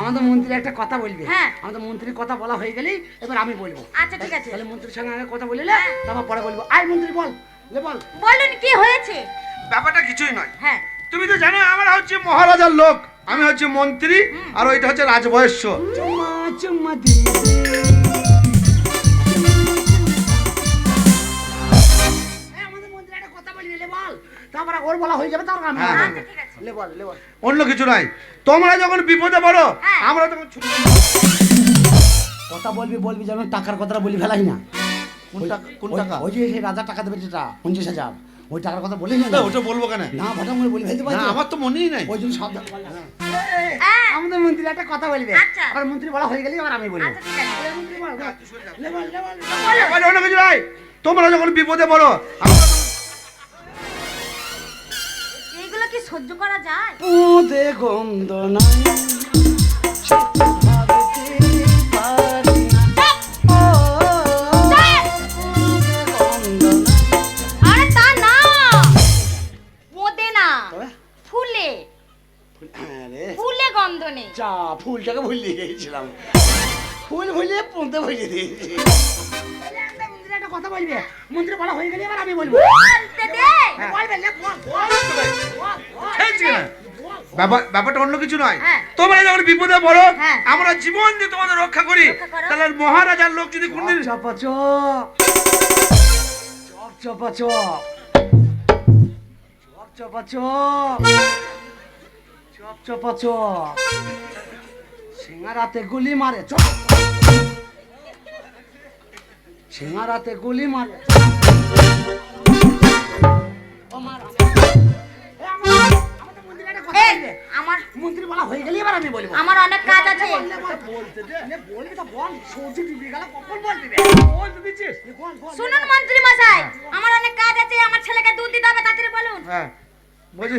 আমাদের মন্ত্রী একটা কথা বলবে। হ্যাঁ। আমাদের মন্ত্রীর কথা বলা হয়ে গেলেই এবার আমি বলবো। আচ্ছা ঠিক আছে। তাহলে মন্ত্রীর সঙ্গে আগে কথা বলিলে তারপর পরে বলবো। আয় মন্ত্রী বল, লে বল। বলুন কি হয়েছে? ব্যাপারটা কিছুই নয়। হ্যাঁ। তুমি তো জানো আমরা হচ্ছে মহারাজার লোক, আমি হচ্ছে মন্ত্রী, আর ওইটা হচ্ছে রাজবয়স্য। চুম্মা চুম্মা দিয়ে আমাদের মন্ত্রী একটা কথা বলবি, লে বল। তারপরে ওর বলা হয়ে যাবে, তারপর আমি হ্যাঁ, বলবো। আচ্ছা ঠিক আছে। লে বল, লে বল। অন্য কিছু নাই। তোমরা যখন বিপদে পড়ো হ্যাঁ। আমরা তখন ছুটে কথা বলবি বলবি যেন টাকার কথাটা বলি ফেলাই না। কোন টাকা? কোন ওই- টাকা? ওই যে সেই রাজা টাকা দেবে যেটা 50,000, ওই টাকার কথা বলিস না। না, ওটা বলবো কেন? না ভটাম করে বলি ফেলতে না, পারছি। আমার তো মনেই নাই। ওই জন্য সাবধান। হ্যাঁ। আমাদের মন্ত্রী একটা কথা বলবে। আচ্ছা। আর মন্ত্রী বলা হয়ে গেলেই আবার আমি বলবো। আচ্ছা ঠিক আছে। এ মন্ত্রী বল, বল। লে বল, লে বল। ব্যাপারে অন্য কিছু নাই। তোমরা যখন বিপদে পড়ো আমরা তখন এইগুলো কি সহ্য করা যায়? পুঁতে গন্ধ নাই ভাবতে পারি না। ও, পুঁতে গন্ধ নাই। আরে তা না, পোদে না, তবে? ফুলে, হ্যাঁ রে, ফুলে গন্ধ নেই। যা ফুলটাকে ভুলিয়ে গেছিলাম। ফুল ভুলিয়ে পুঁতে ভুলিয়ে দিয়েছি। মন্ত্রী একটা কথা বলবে। মন্ত্রী বলা হয়ে গেলে এবার আমি বলবো। বলতে দে। বলবে, লে বল, বল। খেয়েছি না। ব্যাপারটা অন্য কিছু নয়। হ্যাঁ। তোমরা যখন বিপদে পড়ো হ্যাঁ। আমরা জীবন দিয়ে তোমাদের রক্ষা করি। রক্ষা করো। তাহলে মহারাজার লোক যদি কোনদিন চপা চপ চপা চপ চপা চপ চপা চপ সিঙ্গারাতে গুলি মারে চপ সিঙ্গারাতে গুলি মারে ও মার আমাদের মন্দিরে একটা কথা এই, বলবে। আমার মন্ত্রী বলা হয়ে গেলে এবার আমি বলবো। আমার অনেক কাজ আছে। বলতে দে, বলবি তো বল। সবজি ডুবে গেল কখন বলবি রে? বল দিচ্ছিস? বল বল। শুনুন মন্ত্রী মশাই, আমার অনেক কাজ আছে, আমার ছেলেকে দুধ দিতে হবে, তাড়াতাড়ি বলুন। হ্যাঁ বলছি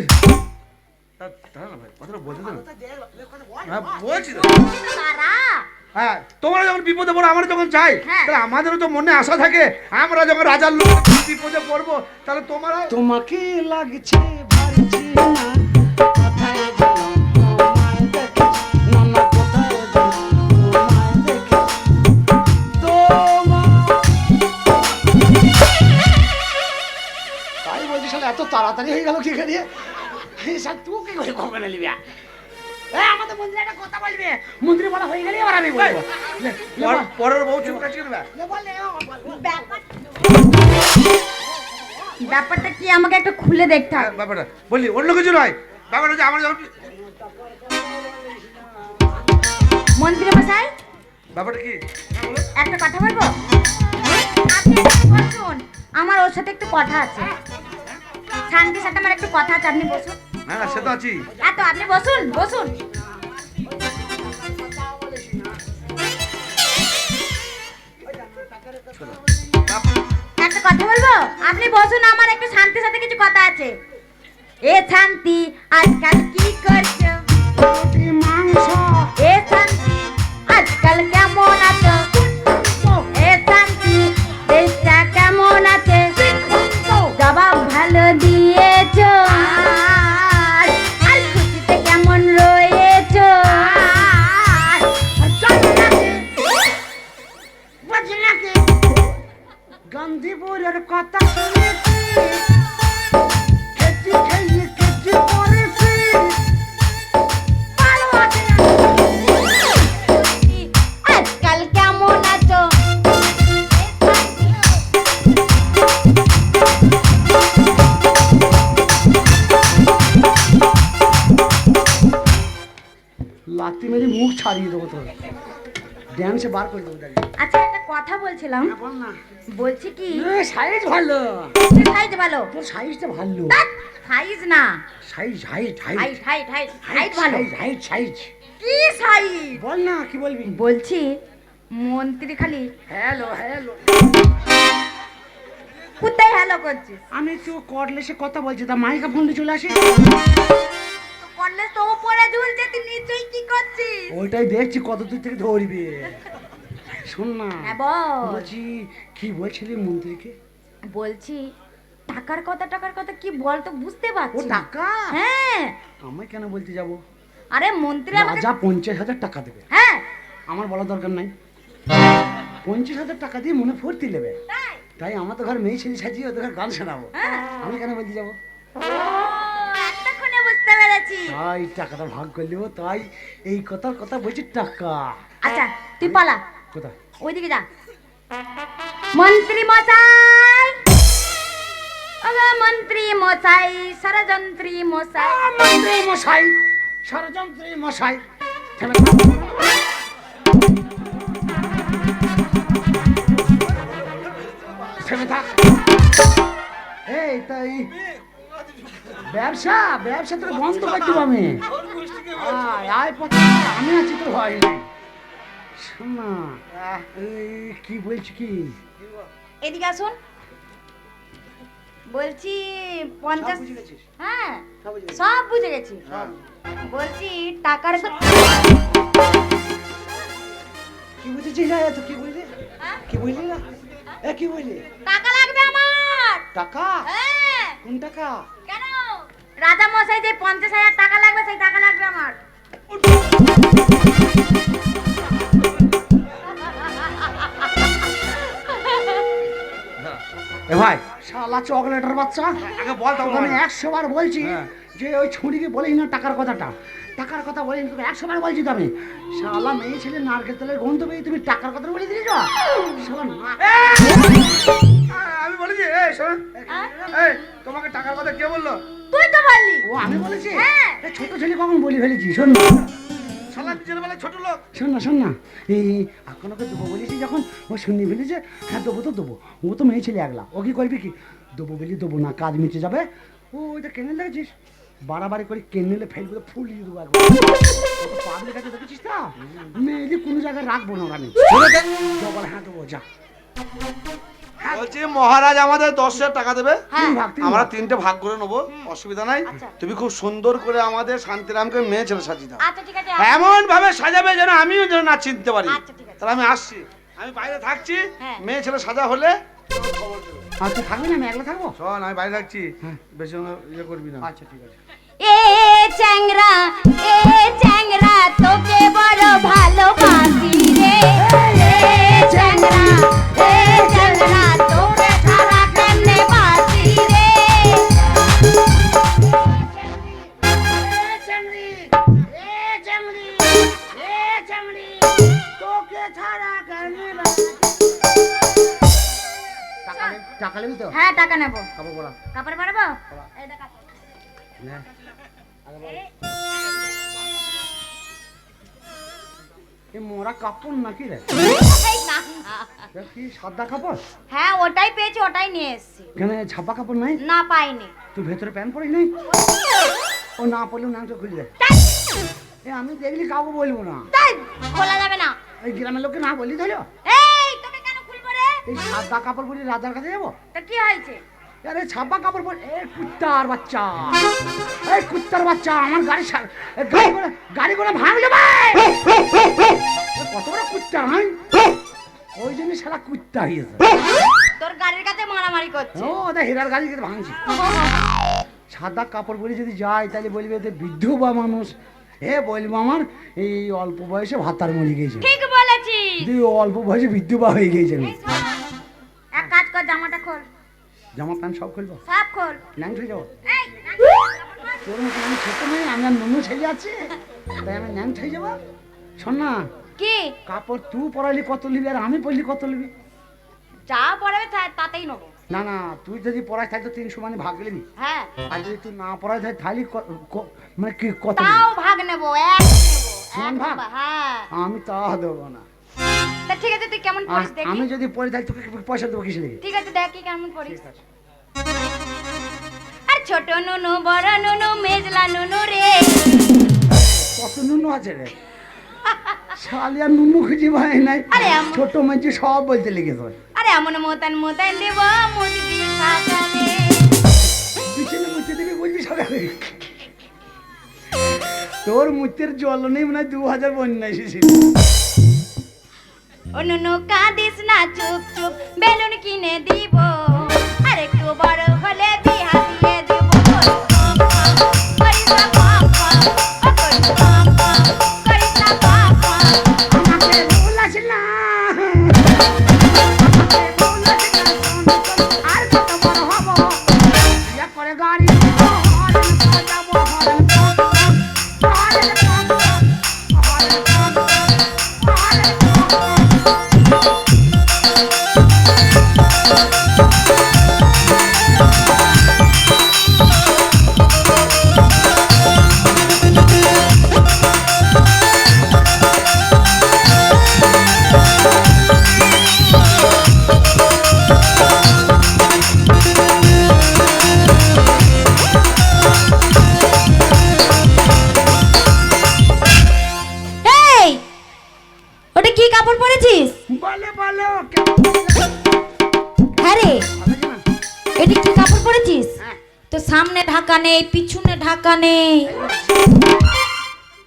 না ভাই, কথাটা বলতে দেবে? হ্যাঁ বলছি তো। তারা হ্যাঁ, তোমরা যখন বিপদে পড়ো আমরা যখন চাই, হ্যাঁ। তাহলে আমাদেরও তো মনে আশা থাকে আমরা যখন রাজার লোক বিপদে পড়বো তাহলে তোমরা তোমাকে লাগছে ভারছি না কোথায় গেলাম তোমায় দেখেছি না না কোথায় গেলাম তোমায় দেখেছি তাই বলছি শালা এত তাড়াতাড়ি হয়ে গেল কি করে স্যার তুই কি করে কখন নিবি আমাদের মন্ত্রী একটা কথা বলবে মন্ত্রী বলা হয়ে গেলে এবার আমি বলবো পরের বউ চুপ কাছে করবে। ব্যাপারটা কি আমাকে একটু খুলে দেখতে হ্যাঁ, হবে। ব্যাপারটা বলি অন্য কিছু নয়। ব্যাপারটা হচ্ছে আমরা যখন মন্ত্রী মশাই ব্যাপারটা কি একটা কথা বলবো? আপনি একটু বসুন, আমার ওর সাথে একটু কথা আছে। শান্তির সাথে আমার একটু কথা আছে, আপনি বসুন। হ্যাঁ সে তো আছি। এত আপনি বসুন বসুন। একটা কথা বলবো? আপনি বসুন, আমার একটু শান্তির সাথে কিছু কথা আছে। এ শান্তি আজকাল কি করছো? রুটি মাংস এ শান্তি আজকাল কেমন আছো? এ শান্তি দেশটা কেমন আছে? জবাব ভালো দিয়েছো, আর খুশিতে কেমন রয়েছো? গান্ধীপুরের কথা শুনেছি খেতে খেয়ে খেতে পড়েছি ভালো আছে আজকাল কেমন আছো? লাত্তি মেরে মুখ ছাড়িয়ে দেবো তোর ড্যান্সে বার করে দেবো তাকে আচ্ছা একটা কথা বলছিলাম, বল না বলছি কি সাইজ ভালো সাইজ ভালো? তোর সাইজটা ভালো সাইজ না, size height height height height height height ভালো। হাইট সাইজ কি সাইজ? বল না কি বলবি বলছি মন্ত্রী খালি হ্যালো হ্যালো কোথায় হ্যালো করছিস? আমি তো কর্ডলেসে কথা বলছি তা মাইকা ফোন চলে আসে তো করলে তো উপরে ঝুলছে, তুই নিচেই কি করছিস? ওইটাই দেখছি কত দূর থেকে ধরবি শোন না হ্যাঁ বল। বলছি কি বলছিলি মন্ত্রীকে বলছি টাকার কথা কি বল তো বুঝতে ও পারছি না। টাকা হ্যাঁ আমায় কেন বলতে যাব আরে মন্ত্রী আমাকে রাজা 50,000 টাকা দেবে, হ্যাঁ আমার বলার দরকার নাই। 50,000 টাকা দিয়ে মনে ফুর্তি নেবে, তাই তাই আমার তো ঘর মেয়ে ছেলে সাজিয়ে ওদের ঘর গান শোনাবো। হ্যাঁ। আমি কেন বলতে যাবো? ও এতক্ষণে বুঝতে পেরেছি। তাই টাকাটা ভাগ করে নেবো, তাই এই কথার কথা বলছি টাকা। আচ্ছা তুই পালা, কোথায়? ওইদিকে যা। মন্ত্রী মশাই, ওগো মন্ত্রী মশাই, ষড়যন্ত্রী মশাই। মন্ত্রী মশাই, ষড়যন্ত্রী মশাই, থেমে থাক। এই তাই ব্যবসা ব্যবসা তোর বন্ধ করে দিব আমি। আয় পথে আমি আছি, তোর ভয় নেই। শোন না, এই কি বলছি কি, এদিকে আসুন। বলছি 50, বুঝে গেছিস? হ্যাঁ সব বুঝে গেছিস? সব বুঝে গেছি। সব। বলছি টাকার কি বুঝেছিস রে? তো কি বুঝলি? হ্যাঁ? কি বুঝলি না? এ কি বুঝলি? টাকা লাগবে আমার। টাকা? হ্যাঁ কোন টাকা? কেন? রাজা মশাই যে 50,000 টাকা লাগবে, সেই টাকা লাগবে আমার। এ ভাই শালা চকলেটের বাচ্চা, আগে বল তো তোকে আমি 100 বার বলছি হ্যাঁ। যে ওই ছুরিকে বলিস না টাকার কথাটা। টাকার কথা বলিস তোকে 100 বার বলছি তো আমি। শালা মেয়ে ছেলে নারকেল তেলের গন্ধ পেয়ে তুমি টাকার কথা বলে দিয়েছ। শালা না- আমি বলেছি এই শোন, হ্যাঁ? এই তোমাকে টাকার কথা কে বললো? তুই তো বললি। ও আমি বলেছি? হ্যাঁ। এ ছোট ছেলে কখন বলি ফেলেছি। শোন না, শালা নিজের বেলায় ছোট লোক। শোন না এই এখন ওকে দেবো বলেছি যখন ও শুনে ফেলেছে, হ্যাঁ দেবো তো দেবো। ও তো মেয়ে ছেলে একলা, ও কি করবি কি দেবো বলি দেবো না, কাজ মিটে যাবে। ও ওইটা কেনে দেখেছিস, বাড়াবাড়ি করে কেনেলে ফেল করে ফুলিয়ে দেবো একবার। পাবলিক কাছে দেখেছিস না, মেয়েলি কোনো জায়গায় রাখবো না ওরা নেই। বলে হ্যাঁ দেবো যা। বলছি মহারাজ আমাদের 10,000 টাকা দেবে, হ্যাঁ। আমরা 3টে ভাগ করে নেবো, অসুবিধা নাই। আচ্ছা। তুমি খুব সুন্দর করে আমাদের শান্তিরামকে মেয়ে ছেলে সাজিয়ে দাও, আচ্ছা ঠিক আছে। এমন ভাবে সাজাবে যেন আমিও যেন না চিনতে পারি। আচ্ছা, ঠিক আছে। তাহলে আমি আসছি, আমি বাইরে থাকছি, হ্যাঁ। মেয়ে ছেলে সাজা হলে আর তুই থাকবি না, আমি একলা থাকবো। শোন আমি বাইরে থাকছি, হ্যাঁ। বেশি ইয়ে করবি না। আচ্ছা ঠিক আছে। এ চ্যাংরা, এ চ্যাংরা তোকে বড় ভালোবাসি রে। এ চ্যাংরা, এ চ্যাংরা তোকে ছাড়া কেমনে বাঁচি রে। টাকা নেবি তো? হ্যাঁ টাকা নেবো। খাবো বলা। কাপড় পারবো? এই দেখ কাপড়। হ্যাঁ। এ মোরা কাপড় নাকি রে? এই না, না। এ কি সাদা কাপড়? হ্যাঁ ওটাই পেয়েছি, ওটাই নিয়ে এসেছি। এখানে ছাপা কাপড় নাই? না পাইনি। তুই ভেতরে প্যান্ট পরিস নাই? ও না পরলেও নামটা খুলে দেয়। এ আমি দেখলি কাউকে বলবো না, তাই খোলা যাবে না। এই গ্রামের লোককে না বললি তাহলে এই তোকে কেন খুলবো রে? এই সাদা কাপড় পরে রাজার কাছে যাবো। তা কি হয়েছে? আরে ছাপা কাপড় পরে এ কুত্তার বাচ্চা, এই কুত্তার বাচ্চা আমার গাড়ি করে ভাঙলে ভাই। কত বড় কুত্তা নয়, ওই জন্য শালা কুত্তা হয়েছে। তোর গাড়ির কাছে মারামারি করছে। ও ওটা হীরার গাড়ি কিন্তু ভাঙছে। সাদা কাপড় পরে যদি যায় তাহলে বলবে যে বিধবা মানুষ। এ বলবো আমার এই অল্প বয়সে ভাতার মরে গিয়েছে, ঠিক বলেছিস। তুই অল্প বয়সে বিধবা হয়ে গিয়েছে। এই শোন, এক কাজ কর, জামাটা খোল। জামা প্যান্ট সব খুলবো, সব খোল। ল্যাংট হয়ে যাবো। এই কাপড় খোল। তোর মতো আমি ছোট নই, আমি আর নুনু ছেলে আছে, তাই আমি ল্যাংট হয়ে যাবো। শোন না, কি কাপড় তুই পরাইলি কত নিবি আর আমি পরলি কত নিবি? যা পড়াবে তাতেই নেবো। না না, তুই যদি পড়াই থাকতো 300 মানে ভাগ নিবি, হ্যাঁ আর যদি তুই না পড়াই থাক তাহলে মানে কি কত নিবি? তাও ভাগ নেবো, এক নেবো। সমান এক ভাগ? নেবো, হ্যাঁ। আমি তা দেবো না। তা ঠিক আছে, তুই কেমন পড়িস দেখি। আমি যদি পড়ে থাকি তোকে পয়সা দেবো কিসে লেগে? ঠিক আছে দেখি কেমন পড়িস। ঠিক আছে। আর ছোট নুনু, বড় নুনু, মেজলা নুনু রে। কত নুনু আছে রে? শালি আর নুনু খুঁজি ভাই নাই, আরে আমার- ছোট মাঝে সব বলতে লেগেছে। আরে এমন মতন মতন দেব মুদি দিয়ে সাজাবে। পিছনে মুছে দিবি বলবি সকালে তোর মুতের জল নেই মনে হয় 2000 বন্যা এসেছিল। ও নুনু কাঁদিস না, চুপ চুপ বেলুন কিনে দিব। আর একটু বড় হলে বিহা দিয়ে দিব। ওই বাবা, ওই বাবা, ওই বাবা। আর কত বড় হব ইয়া করে গাড়ি হরেন বাজাবো হরেন হরেন এই ওটা কি কাপড় পরেছিস? বলো বলো হ্যাঁ রে, এটা কি কাপড় পরেছিস? হ্যাঁ। তো সামনে ঢাকা নেই, পিছনে ঢাকা নেই।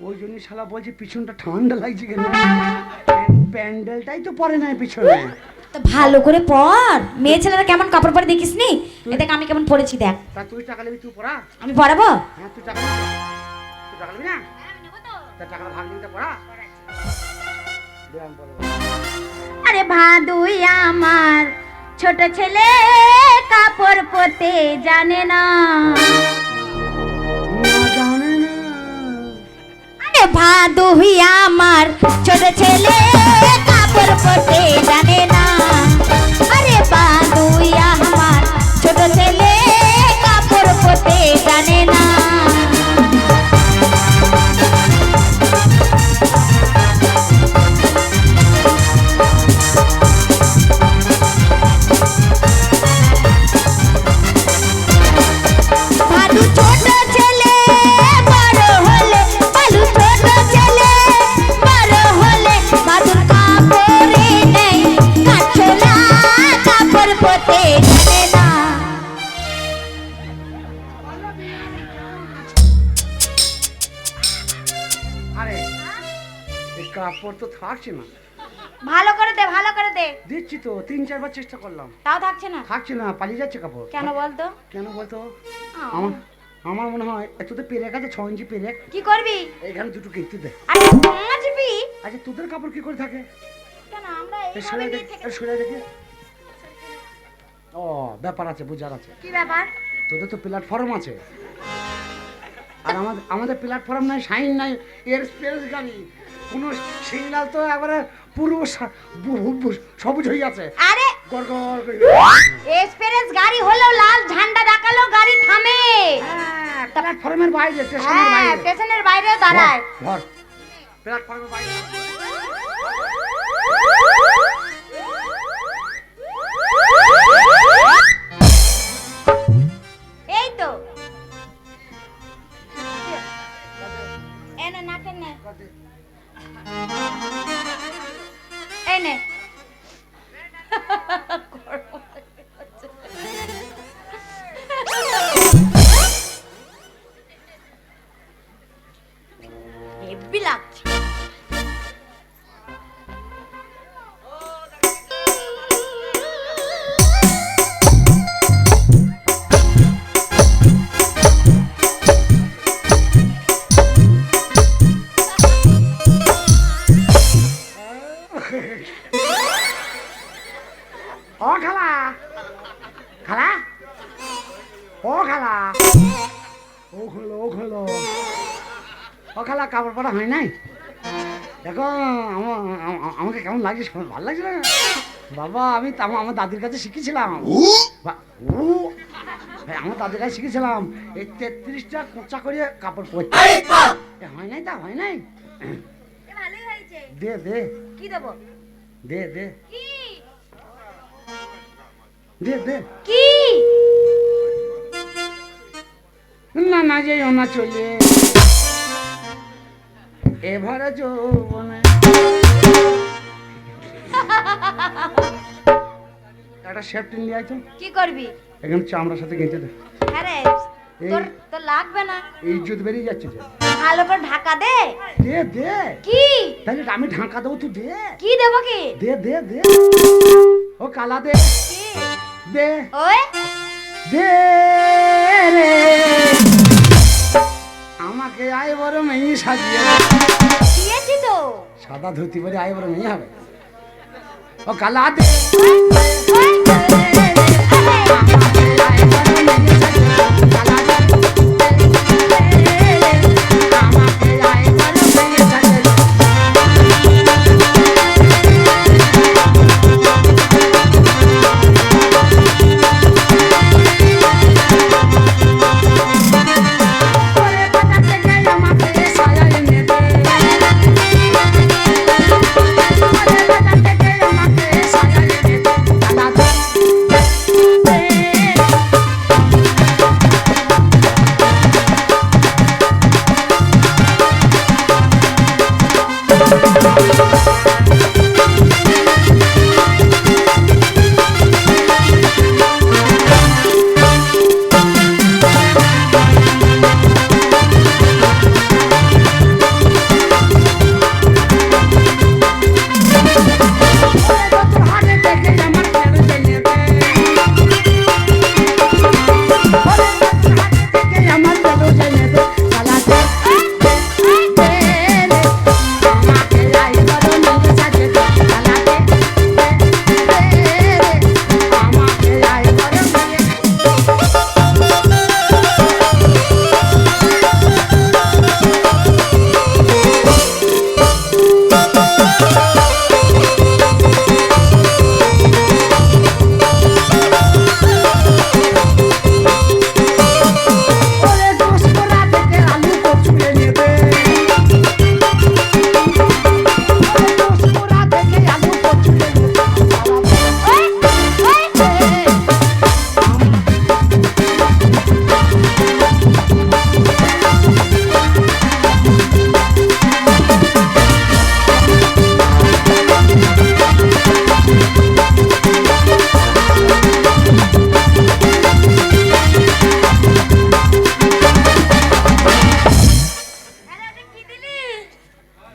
ওই জন্য শালা বলছি পিছনটা ঠান্ডা লাগছে কেন প্যান্ডেলটাই তো পরে নাই পিছনে তো ভালো করে পর, মেয়ে ছেলেরা কেমন কাপড় পরে দেখিস নি? এ দেখ আমি কেমন পরেছি দেখ। তা তুই টাকা নিবি তুই পড়া আমি পরাবো? হ্যাঁ তুই টাকা নিবি তুই টাকা নিবি না তা টাকাটা ভাগ নিবি তা পড়া দে আমি পড়বো। আরে ভাদুই আমার ছোট ছেলে কাপড় পরতে জানে না। না জানে না আরে ভাদুই আমার ছোট ছেলে কাপড় পরতে জানে না। আরে ভাদুই আমার ছোট ছেলে কাপড় পরতে জানে না। ভালু ছোট ছেলে বড় হলে, ভালু ছোট ছেলে বড় হলে ভাদুর কাপড়ে নেই কাঠছোলা, কাপড় পরতে জানে না। আরে এই কাপড় তো থাকছে না ভালো করে দে, ভালো করে দে। দিচ্ছি তো 3-4 বার চেষ্টা করলাম তাও থাকছে না থাকছে না পালিয়ে যাচ্ছে কাপড় কেন বলতো? কেন বলতো আমার আমার মনে হয় তোদের পেরেক আছে 6 ইঞ্চি পেরেক কি করবি? এইখানে দুটো কিনতে দে আরে নাচবি আচ্ছা তোদের কাপড় কি করে থাকে কেন? আমরা এই এইভাবে সরে নিয়ে দেখ থেকে। এই সরে দেখি ও ব্যাপার আছে বুঝার আছে কি ব্যাপার? তোদের তো প্ল্যাটফর্ম আছে আর আমাদের প্ল্যাটফর্ম নাই সাইন নাই এর স্পেস গাড়ি কোনো সিগন্যাল তো একবারে পুরো সবুজ হয়ে আছে আরে গড় গড় করে এক্সপ্রেস গাড়ি হলো লাল ঝান্ডা দেখালো গাড়ি থামে। প্ল্যাটফর্মের বাইরে স্টেশনের হ্যাঁ, বাইরে স্টেশনের বাইরে দাঁড়ায়। ধর প্ল্যাটফর্মের বাইরে এই তো এনে নাকে নে, এই নে। হেব্বি লাগছে। ও খালা খালা ও খালা ও খোলো ও খোলো ও খালা কাপড় পরা হয় নাই দেখো আমাকে কেমন লাগছে ভালো লাগছে না বাবা আমি আমার দাদির কাছে শিখেছিলাম আমার দাদির কাছে শিখেছিলাম এই 33টা কোঁচা করে কাপড় পরতে হয় নাই তা হয় নাই ভালোই হয়েছে। দে দে কি দেবো? দে দে কি দে দে কি? না না যেও না চলে এবারে যৌবনে একটা সেফটি নিয়ে আইতো কি করবি? এখানে চামড়ার সাথে গেঁথে দে হ্যাঁ রে, এই- তোর তো লাগবে না। এই ইজ্জত বেরিয়ে যাচ্ছে যে ভালো করে ঢাকা দে। দে দে কি তাহলে আমি ঢাকা দেবো তুই দে কি দেবো? কি দে দে দে ও কালা দে কি? দে ওই দে রে আমাকে আয় বড় মেয়ে সাজিয়ে দে। দিয়েছি তো। সাদা ধুতি পরে আয় বড় মেয়ে হবে ও ও কালা দে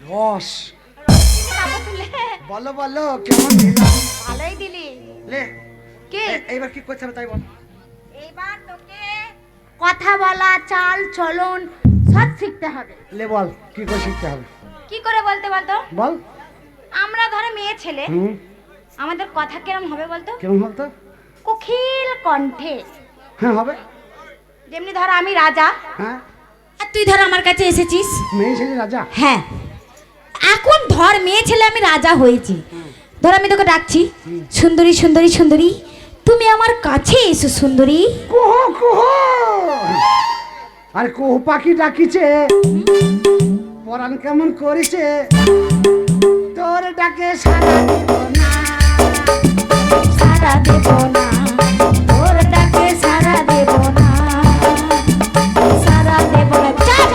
রস বলো বলো কেমন দিলাম ভালোই দিলি লে কে এইবার কি করতে হবে তাই বল এইবার তোকে কথা বলা চাল চলন সব শিখতে হবে লে বল কি করে শিখতে হবে কি করে বলতে বলতো বল আমরা ধরে মেয়ে ছেলে হুম আমাদের কথা কিরম হবে বলতো কেমন বলতো কোকিল কণ্ঠে হ্যাঁ হবে যেমনি ধর আমি রাজা হ্যাঁ আর তুই ধর আমার কাছে এসেছিস মেয়ে ছেলে রাজা হ্যাঁ এখন ধর মেয়ে ছেলে আমি রাজা হয়েছি ধর আমি তোকে ডাকছি সুন্দরী সুন্দরী সুন্দরী তুমি আমার কাছে এসো সুন্দরী কুহু কুহু আরে কুহু পাখি ডাকিছে পরাণ কেমন করেছে তোর ডাকে সারা দিব না সারা দেব না তোর ডাকে সারা দেব না সারা দেব না চাপ!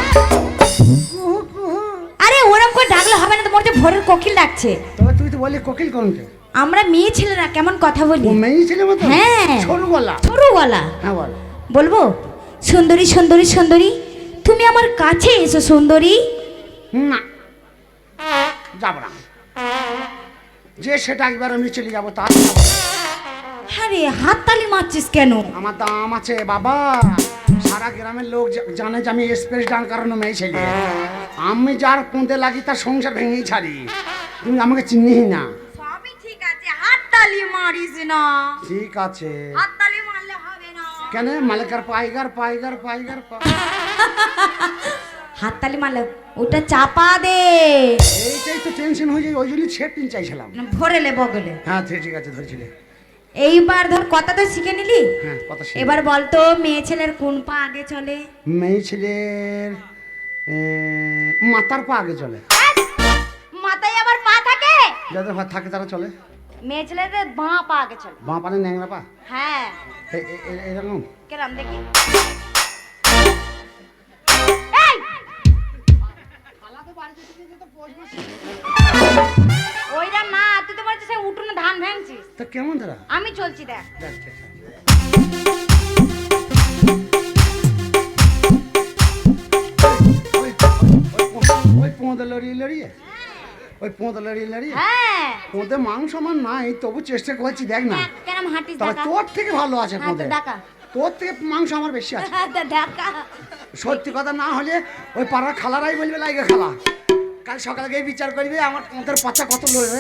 কুহু কুহু আরে ওরম করে ডাকলে হবে না তো মোর যে ভোরের কোকিল ডাকছে তবে তুই তো বললি কোকিল কোনকে আমরা মেয়ে ছেলেরা কেমন কথা বলি ও মেয়ে ছেলে মতো হ্যাঁ। সরু গলা সরু গলা হ্যাঁ বল বলবো সুন্দরী সুন্দরী সুন্দরী তুমি আমার কাছে এসো সুন্দরী না যাব না যে সেটা একবার আমি চলে যাবো তার আরে হাততালি মারছিস কেন আমার দাম আছে বাবা সারা গ্রামের লোক জানে যে আমি স্পেস ডান কারণ মেয়ে ছেলে আমি যার পোঁদে লাগি তার সংসার ভেঙেই ছাড়ি তুমি আমাকে চিনিই না সবই ঠিক আছে হাততালি মারিস না ঠিক আছে হাততালি মারলে হবে না কেন মালিকার পাইগার পাইগার পাইগার হাততালি মারলে ওটা চাপা দে এইটাই তো টেনশন হয়ে যায় ওই জন্য ছেড় তিন চাইছিলাম ভরেলে বগলে হ্যাঁ ঠিক আছে ধরেছিলে এইবার ধর কথা তো শিখে নিলি হ্যাঁ কথা শুনি। এবার বলতো মেয়ে ছেলের কোন পা আগে চলে মেয়ে ছেলের মাথার পা আগে চলে মাথায় আবার পা থাকে যাদের ভাত থাকে তারা চলে মেয়ে ছেলের বাঁ পা আগে চলে বাঁ পানে ন্যাংরা পা হ্যাঁ এরকম কেরাম দেখি এই! ওইটা না তুই তো বলছিস সেই উঠোনে ধান ভাঙছিস তা কেমন তারা আমি চলছি দেখ দেখ, দেখ, দেখ। ওই পোঁদে লড়িয়ে লড়িয়ে ওই পোঁদে লড়িয়ে লড়িয়ে হ্যাঁ পোঁদে মাংস আমার নাই তবু চেষ্টা করছি দেখ না দেখ, কেরাম হাঁটিস তবে দেখা তোর থেকে ভালো আছে হ্যাঁ, তো পোঁদে দেখা। তোর থেকে মাংস আমার বেশি আছে দেখা সত্যি কথা না হলে ওই পাড়ার খালারাই বলবে লাইগে খালা কাল সকালে গিয়ে বিচার করবে আমার পোঁদের পাচ্চা কত লড়বে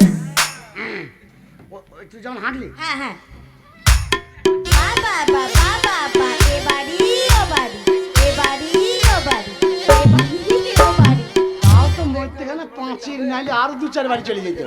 তুই যেমন হাঁটলি হ্যাঁ হ্যাঁ বাবা বাবা বাবা এ বাড়ি ও বাড়ি এ বাড়ি ও বাড়ি এ বাড়ি ও বাড়ি তাও তো মধ্যেখানে 5 নাইলে আরো 2-4 বাড়ি চলে যেত